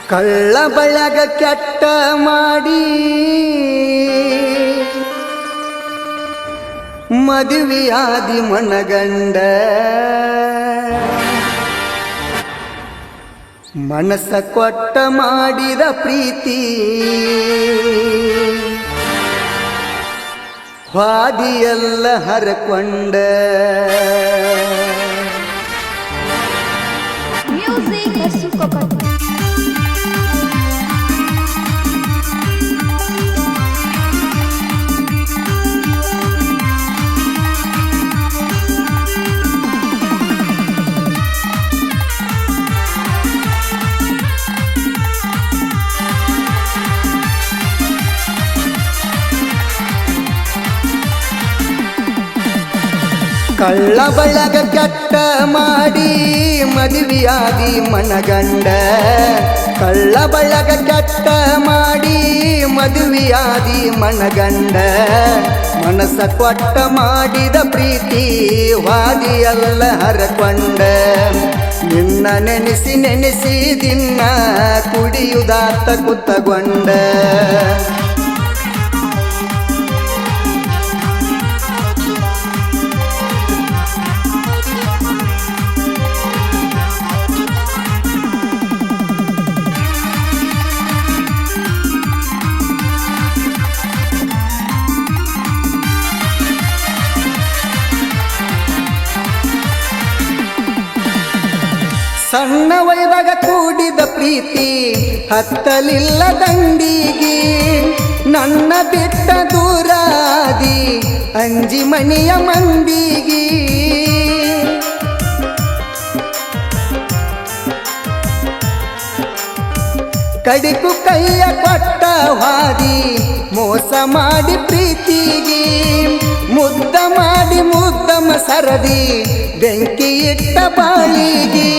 ಕಳ್ಳ ಬಳಗ ಕೆಟ್ಟ ಮಾಡಿ ಮದುವೆಯಾದಿ ಮನಗಂಡ ಮನಸ್ಸ ಕೊಟ್ಟ ಮಾಡಿದ ಪ್ರೀತಿ ಹಾದಿಯೆಲ್ಲ ಹರಕೊಂಡ ಕಳ್ಳ ಬಳಗ ಕೆಟ್ಟ ಮಾಡಿ ಮದುವೆಯಾದಿ ಮನಗಂಡ ಕಳ್ಳ ಬಳಗ ಕೆಟ್ಟ ಮಾಡಿ ಮದುವೆಯಾದಿ ಮನಗಂಡ ಮನಸ್ಸ ಕೊಟ್ಟ ಮಾಡಿದ ಪ್ರೀತಿ ವಾದಿಯಲ್ಲ ಹರಕೊಂಡ ನಿನ್ನ ನೆನೆಸಿ ನೆನೆಸಿ ದಿನ ಕುಡಿಯುದಾತ ಕುತ್ತಗೊಂಡ ಸಣ್ಣ ವಯದಾಗ ಕೂಡಿದ ಪ್ರೀತಿ ಹತ್ತಲಿಲ್ಲ ದಂಡಿಗೆ ನನ್ನ ಬಿಟ್ಟ ದೂರಾದಿ ಅಂಜಿ ಮನೆಯ ಮಂದಿಗೆ ಕಡಿಕು ಕೈಯ ಕೊಟ್ಟ ಹಾದಿ ಮೋಸ ಮಾಡಿ ಪ್ರೀತಿಗೆ ಮುದ್ದ ಮಾಡಿ ಮುದ್ದಮ ಸರದಿ ಬೆಂಕಿ ಇಟ್ಟ ಬಾಳಿಗೆ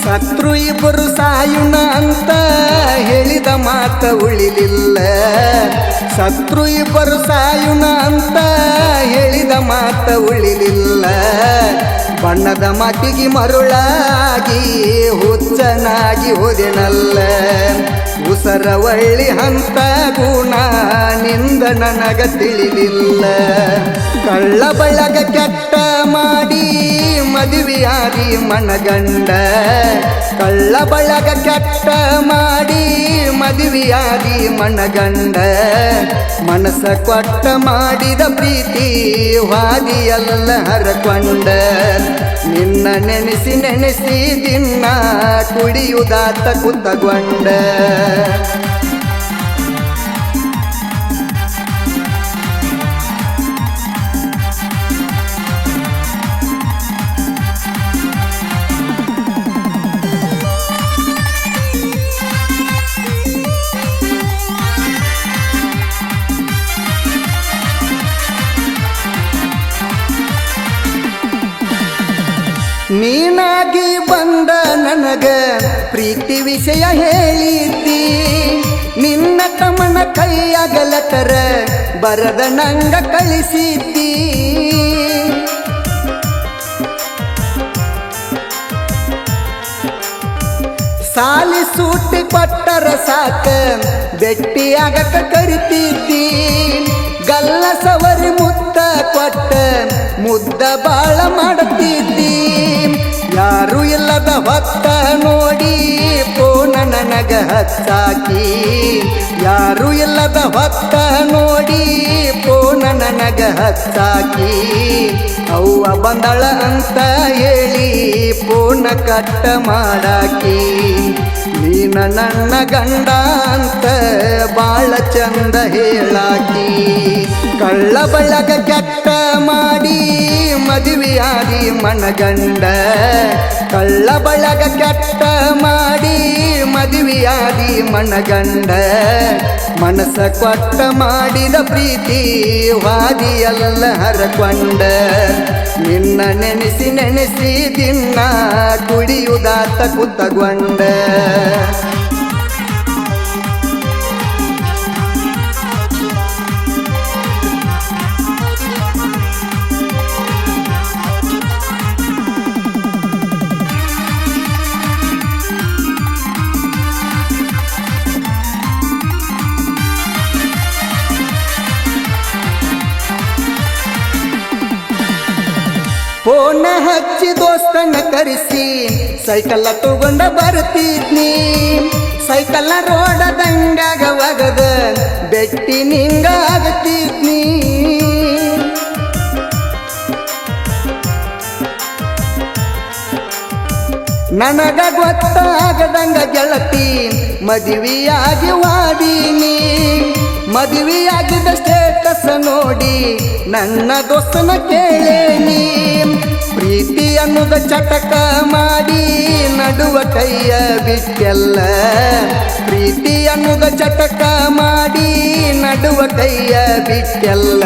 ಸತ್ರು ಇಬ್ಬರು ಸಾಯುನ ಅಂತ ಹೇಳಿದ ಮಾತ ಉಳಿಲಿಲ್ಲ ಸತ್ರು ಇಬ್ಬರು ಸಾಯುನ ಅಂತ ಹೇಳಿದ ಮಾತ ಉಳಿಲಿಲ್ಲ ಬಣ್ಣದ ಮಾತಿಗೆ ಮರುಳಾಗಿ ಹುಚ್ಚನಾಗಿ ಹೋದೆನಲ್ಲ ಉಸರ ಒಳ್ಳಿ ಹಂತ ಗುಣ ನಿಂದ ನನಗ ತಿಳಿಲಿಲ್ಲ ಕಳ್ಳ ಬಳಗ ಕೆಟ್ಟ ಮಾಡಿ ಮದುವೆಯಾದಿ ಮನಗಂಡ ಕಳ್ಳ ಬಳಗ ಕೆಟ್ಟ ಮಾಡಿ ಮದುವೆಯಾದಿ ಮನಗಂಡ ಮನಸ್ಸ ಕೊಟ್ಟ ಮಾಡಿದ ಪ್ರೀತಿ ವಾದಿಯಲ್ಲ ಹರಕೊಂಡ ನಿನ್ನ ನೆನೆಸಿ ನೆನೆಸಿ ದಿನ ಕುಡಿಯುದಾತ ಕುತ್ತಗೊಂಡ ನೀನಾಗಿ ಬಂದ ನನಗ ಪ್ರೀತಿ ವಿಷಯ ಹೇಳಿದ್ದಿ ನಿನ್ನ ತಮ್ಮನ ಕೈಯಾಗ ಲೆಟರ ಬರದ ನಂಗ ಕಳಿಸಿದ್ದಿ ಸಾಲಿ ಸೂಟಿ ಕೊಟ್ಟರ ಸಾಕ ಬೆಟ್ಟಿಯಾಗಕ ಕರಿತಿದ್ದಿ ಗಲ್ಲ ಸವರಿ ಮುತ್ತ ಕೊಟ್ಟ ಮುದ್ದ ಬಾಳ ಮಾಡುತ್ತಿದ್ದಿ ಯಾರು ಇಲ್ಲದ ಹೊತ್ತ ನೋಡಿ ಪೋನ ನನಗ ಹಚ್ಚಾಕಿ ಯಾರು ಇಲ್ಲದ ಹೊತ್ತ ನೋಡಿ ಪೋನ ನನಗ ಹಚ್ಚಾಕಿ ಅವ್ವ ಬಂದಳ ಅಂತ ಹೇಳಿ ಪೋನ ಕಟ್ಟ ಮಾಡಾಕಿ ನೀನ ನನ್ನ ಗಂಡ ಅಂತ ಬಾಳ ಚಂದ ಹೇಳಾಕಿ ಕಳ್ಳ ಬಳಗ ಕೆಟ್ಟ ಮಾಡಿ ಮದುವೆಯಾದಿ ಮನಗಂಡ ಕಳ್ಳ ಬಳಗ ಕೆಟ್ಟ ಮಾಡಿ ಮದುವೆಯಾದಿ ಮನಗಂಡ ಮನಸ್ಸ ಕೊಟ್ಟ ಮಾಡಿದ ಪ್ರೀತಿ ವಾದಿಯಲ್ಲ ಹರಕೊಂಡ ನಿನ್ನ ನೆನೆಸಿ ನೆನೆಸಿ ದಿನ ಕುಡಿಯುದಾತ ಕುತ್ತಗೊಂಡ ಫೋನ್ ಹಚ್ಚಿ ದೋಸ್ತನ ಕರೆಸಿ ಸೈಕಲ್ ತಗೊಂಡ ಬರ್ತಿದ್ನಿ. ಸೈಕಲ್ ರೋಡ ದಂಡಾಗ ಒಗದ ಬೆಟ್ಟಿ ನಿಂಗ ಆಗತಿದ್ನಿ. ನನಗ ಗೊತ್ತಾಗದಂಗ ಗೆಳತಿ ಮದುವೆಯಾಗಿ ವಾದೀನಿ. ಮದುವೆಯಾಗಿದ್ದ ಸ್ಟೇಟಸ್ ನೋಡಿ ನನ್ನ ದೋಸ್ತನ ಕೇಳೇನಿ. ಪ್ರೀತಿ ಅನ್ನೋದ ಚಟಕ ಮಾಡಿ ನಡುವ ಕೈಯ ಬಿಟ್ಟೆಲ್ಲ. ಪ್ರೀತಿ ಅನ್ನೋದ ಚಟಕ ಮಾಡಿ ನಡುವ ಕೈಯ ಬಿಟ್ಟೆಲ್ಲ.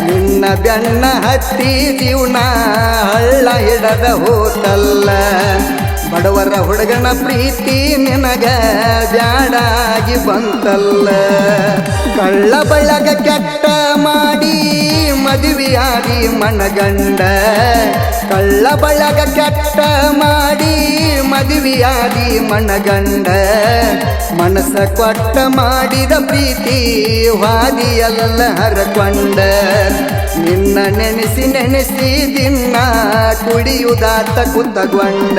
ನಿನ್ನ ಬೆನ್ನ ಹತ್ತಿ ಜೀವನ ಹಳ್ಳ ಹಿಡದ ಹೋತಲ್ಲ. ಬಡವರ ಹುಡುಗನ ಪ್ರೀತಿ ನಿನಗ ಬ್ಯಾಡಾಗಿ ಬಂತಲ್ಲ. ಕಳ್ಳ ಬಳಗ ಕೆಟ್ಟ ಮಾಡಿ ಮದುವೆಯಾಗಿ ಮನಗಂಡ. ಕಳ್ಳ ಬಳಗ ಕೆಟ್ಟ ಮಾಡಿ ಮದುವೆಯಾಗಿ ಮನಗಂಡ. ಮನಸ್ಸ ಕೊಟ್ಟ ಮಾಡಿದ ಪ್ರೀತಿ ವಾದಿಯಲ್ಲ ಹರಕೊಂಡ. ನಿನ್ನ ನೆನೆಸಿ ನೆನೆಸಿ ದಿನ ಕುಡಿಯುದಾತ ಕುತ್ತಗೊಂಡ.